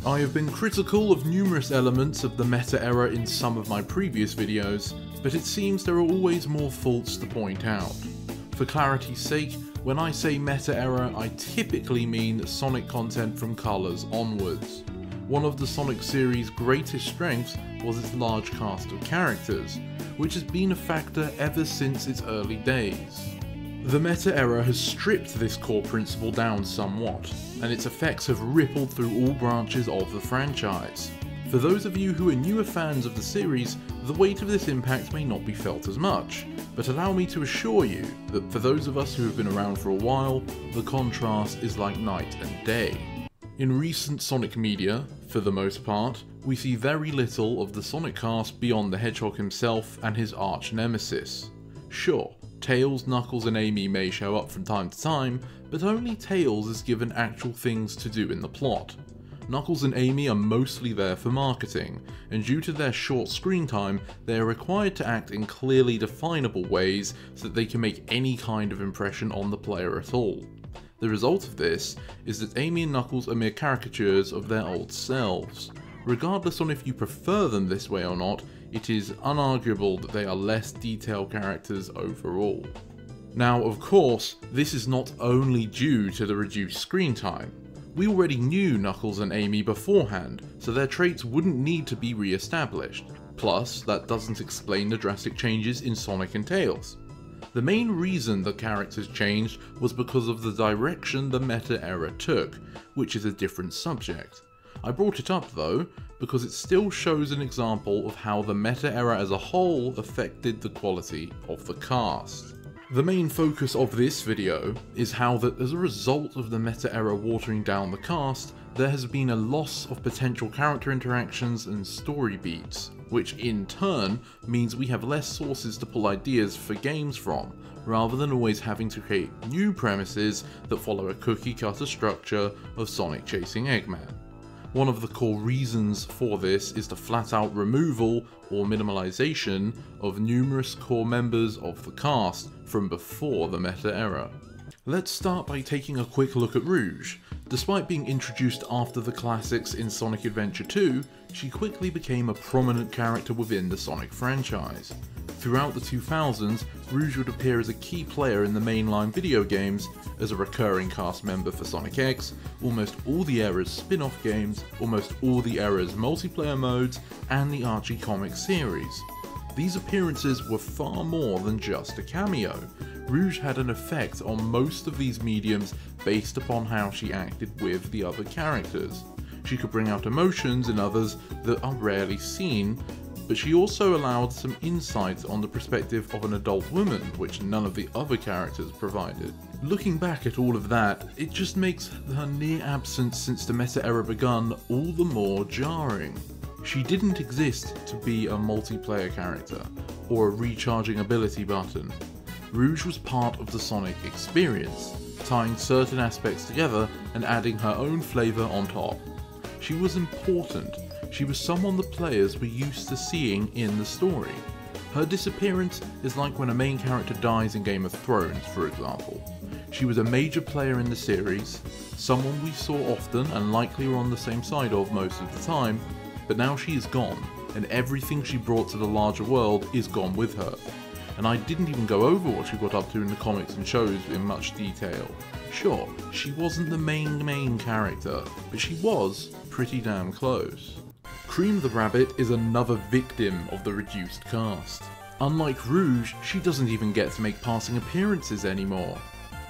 I have been critical of numerous elements of the meta era in some of my previous videos, but it seems there are always more faults to point out. For clarity's sake, when I say meta era, I typically mean Sonic content from Colors onwards. One of the Sonic series' greatest strengths was its large cast of characters, which has been a factor ever since its early days. The meta era has stripped this core principle down somewhat, and its effects have rippled through all branches of the franchise. For those of you who are newer fans of the series, the weight of this impact may not be felt as much, but allow me to assure you that for those of us who have been around for a while, the contrast is like night and day. In recent Sonic media, for the most part, we see very little of the Sonic cast beyond the Hedgehog himself and his arch nemesis. Sure, Tails, Knuckles and Amy may show up from time to time, but only Tails is given actual things to do in the plot. Knuckles and Amy are mostly there for marketing, and due to their short screen time, they are required to act in clearly definable ways so that they can make any kind of impression on the player at all. The result of this is that Amy and Knuckles are mere caricatures of their old selves. Regardless on if you prefer them this way or not, it is unarguable that they are less detailed characters overall. Now, of course, this is not only due to the reduced screen time. We already knew Knuckles and Amy beforehand, so their traits wouldn't need to be re-established. Plus, that doesn't explain the drastic changes in Sonic and Tails. The main reason the characters changed was because of the direction the meta era took, which is a different subject. I brought it up though, because it still shows an example of how the meta era as a whole affected the quality of the cast. The main focus of this video is how that as a result of the meta era watering down the cast, there has been a loss of potential character interactions and story beats, which in turn means we have less sources to pull ideas for games from, rather than always having to create new premises that follow a cookie cutter structure of Sonic chasing Eggman. One of the core reasons for this is the flat out removal or minimalization of numerous core members of the cast from before the meta era. Let's start by taking a quick look at Rouge. Despite being introduced after the classics in Sonic Adventure 2, she quickly became a prominent character within the Sonic franchise. Throughout the 2000s, Rouge would appear as a key player in the mainline video games, as a recurring cast member for Sonic X, almost all the era's spin-off games, almost all the era's multiplayer modes, and the Archie comic series. These appearances were far more than just a cameo. Rouge had an effect on most of these mediums based upon how she acted with the other characters. She could bring out emotions in others that are rarely seen, but she also allowed some insight on the perspective of an adult woman, which none of the other characters provided. Looking back at all of that, it just makes her near absence since the meta era begun all the more jarring. She didn't exist to be a multiplayer character, or a recharging ability button. Rouge was part of the Sonic experience, tying certain aspects together and adding her own flavour on top. She was important. She was someone the players were used to seeing in the story. Her disappearance is like when a main character dies in Game of Thrones, for example. She was a major player in the series, someone we saw often and likely were on the same side of most of the time, but now she is gone, and everything she brought to the larger world is gone with her. And I didn't even go over what she got up to in the comics and shows in much detail. Sure, she wasn't the main character, but she was pretty damn close. Cream the Rabbit is another victim of the reduced cast. Unlike Rouge, she doesn't even get to make passing appearances anymore.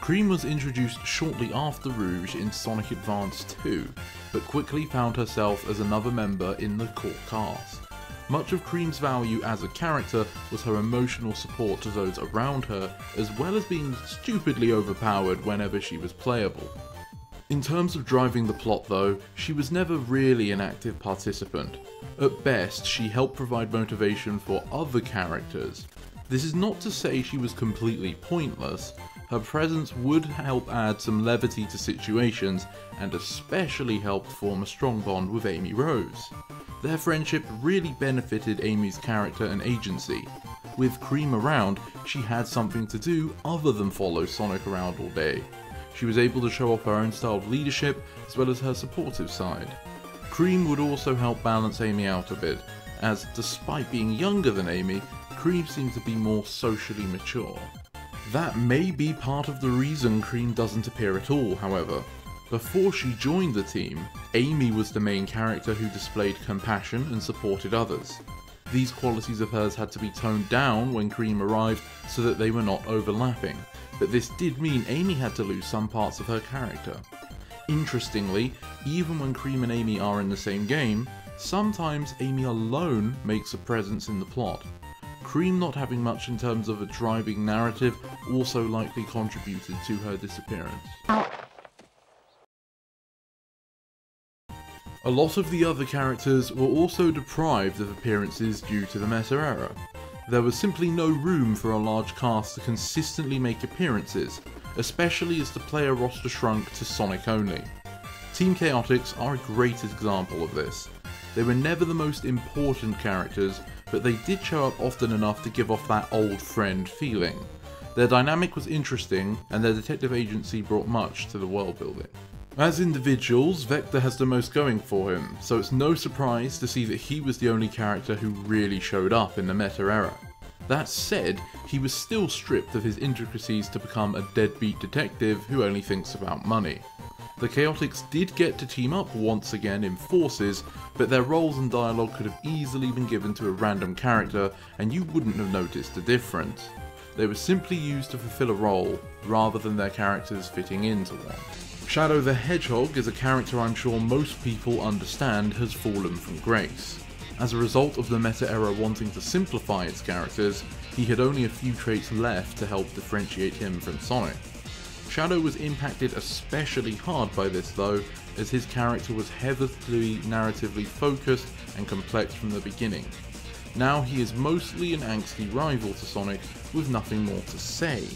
Cream was introduced shortly after Rouge in Sonic Advance 2, but quickly found herself as another member in the core cast. Much of Cream's value as a character was her emotional support to those around her, as well as being stupidly overpowered whenever she was playable. In terms of driving the plot though, she was never really an active participant. At best, she helped provide motivation for other characters. This is not to say she was completely pointless. Her presence would help add some levity to situations, and especially helped form a strong bond with Amy Rose. Their friendship really benefited Amy's character and agency. With Cream around, she had something to do other than follow Sonic around all day. She was able to show off her own style of leadership, as well as her supportive side. Cream would also help balance Amy out a bit, as despite being younger than Amy, Cream seems to be more socially mature. That may be part of the reason Cream doesn't appear at all, however. Before she joined the team, Amy was the main character who displayed compassion and supported others. These qualities of hers had to be toned down when Cream arrived so that they were not overlapping, but this did mean Amy had to lose some parts of her character. Interestingly, even when Cream and Amy are in the same game, sometimes Amy alone makes a presence in the plot. Cream not having much in terms of a driving narrative also likely contributed to her disappearance. A lot of the other characters were also deprived of appearances due to the meta error. There was simply no room for a large cast to consistently make appearances, especially as the player roster shrunk to Sonic only. Team Chaotix are a great example of this. They were never the most important characters, but they did show up often enough to give off that old friend feeling. Their dynamic was interesting, and their detective agency brought much to the world building. As individuals, Vector has the most going for him, so it's no surprise to see that he was the only character who really showed up in the meta era. That said, he was still stripped of his intricacies to become a deadbeat detective who only thinks about money. The Chaotix did get to team up once again in Forces, but their roles and dialogue could have easily been given to a random character and you wouldn't have noticed the difference. They were simply used to fulfill a role, rather than their characters fitting into one. Shadow the Hedgehog is a character I'm sure most people understand has fallen from grace. As a result of the meta era wanting to simplify its characters, he had only a few traits left to help differentiate him from Sonic. Shadow was impacted especially hard by this though, as his character was heavily narratively focused and complex from the beginning. Now he is mostly an angsty rival to Sonic with nothing more to say.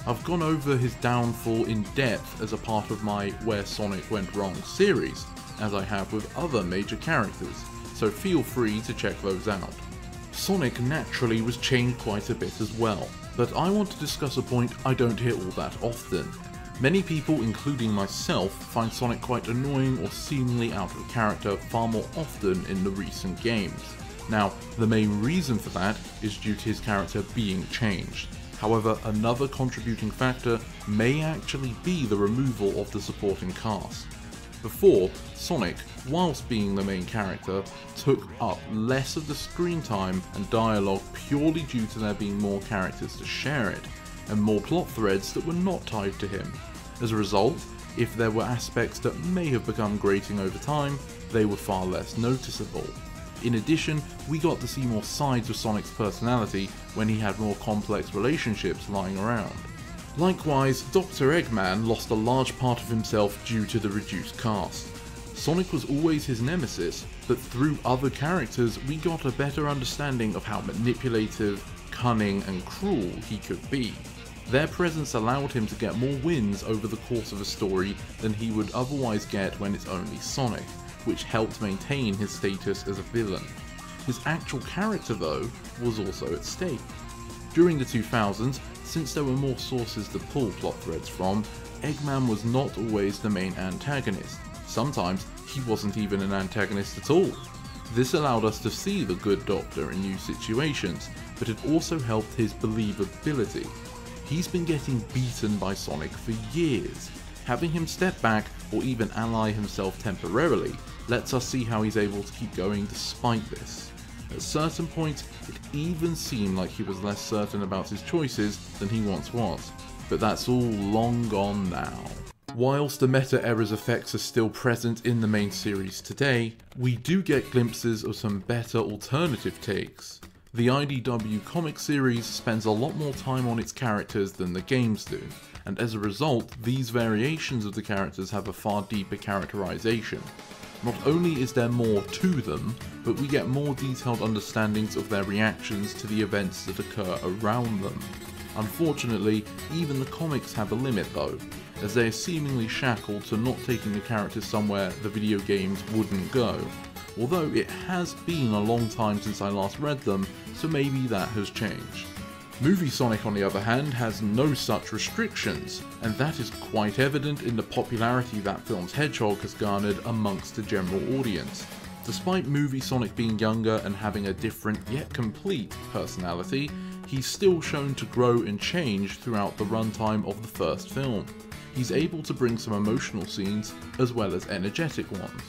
I've gone over his downfall in depth as a part of my Where Sonic Went Wrong series, as I have with other major characters, so feel free to check those out. Sonic naturally was changed quite a bit as well, but I want to discuss a point I don't hear all that often. Many people, including myself, find Sonic quite annoying or seemingly out of character far more often in the recent games. Now, the main reason for that is due to his character being changed. However, another contributing factor may actually be the removal of the supporting cast. Before, Sonic, whilst being the main character, took up less of the screen time and dialogue purely due to there being more characters to share it, and more plot threads that were not tied to him. As a result, if there were aspects that may have become grating over time, they were far less noticeable. In addition, we got to see more sides of Sonic's personality when he had more complex relationships lying around. Likewise, Dr. Eggman lost a large part of himself due to the reduced cast. Sonic was always his nemesis, but through other characters we got a better understanding of how manipulative, cunning and cruel he could be. Their presence allowed him to get more wins over the course of a story than he would otherwise get when it's only Sonic, which helped maintain his status as a villain. His actual character though was also at stake. During the 2000s, since there were more sources to pull plot threads from, Eggman was not always the main antagonist. Sometimes he wasn't even an antagonist at all. This allowed us to see the good Doctor in new situations, but it also helped his believability. He's been getting beaten by Sonic for years. Having him step back or even ally himself temporarily lets us see how he's able to keep going despite this. At certain points, it even seemed like he was less certain about his choices than he once was, but that's all long gone now. Whilst the meta error's effects are still present in the main series today, we do get glimpses of some better alternative takes. The IDW comic series spends a lot more time on its characters than the games do, and as a result, these variations of the characters have a far deeper characterization. Not only is there more to them, but we get more detailed understandings of their reactions to the events that occur around them. Unfortunately, even the comics have a limit though, as they are seemingly shackled to not taking the characters somewhere the video games wouldn't go. Although it has been a long time since I last read them, so maybe that has changed. Movie Sonic, on the other hand, has no such restrictions, and that is quite evident in the popularity that film's Hedgehog has garnered amongst the general audience. Despite Movie Sonic being younger and having a different yet complete personality, he's still shown to grow and change throughout the runtime of the first film. He's able to bring some emotional scenes as well as energetic ones.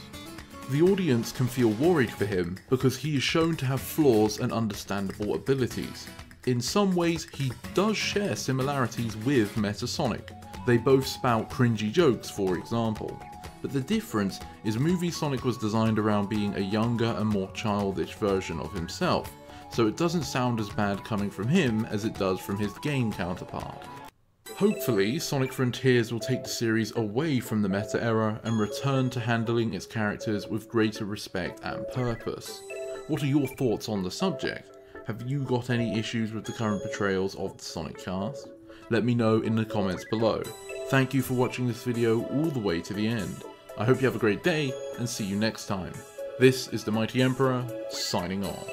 The audience can feel worried for him because he is shown to have flaws and understandable abilities. In some ways, he does share similarities with Metasonic. They both spout cringy jokes, for example. But the difference is Movie Sonic was designed around being a younger and more childish version of himself, so it doesn't sound as bad coming from him as it does from his game counterpart. Hopefully, Sonic Frontiers will take the series away from the meta era and return to handling its characters with greater respect and purpose. What are your thoughts on the subject? Have you got any issues with the current portrayals of the Sonic cast? Let me know in the comments below. Thank you for watching this video all the way to the end. I hope you have a great day, and see you next time. This is the Mighty Emperor, signing off.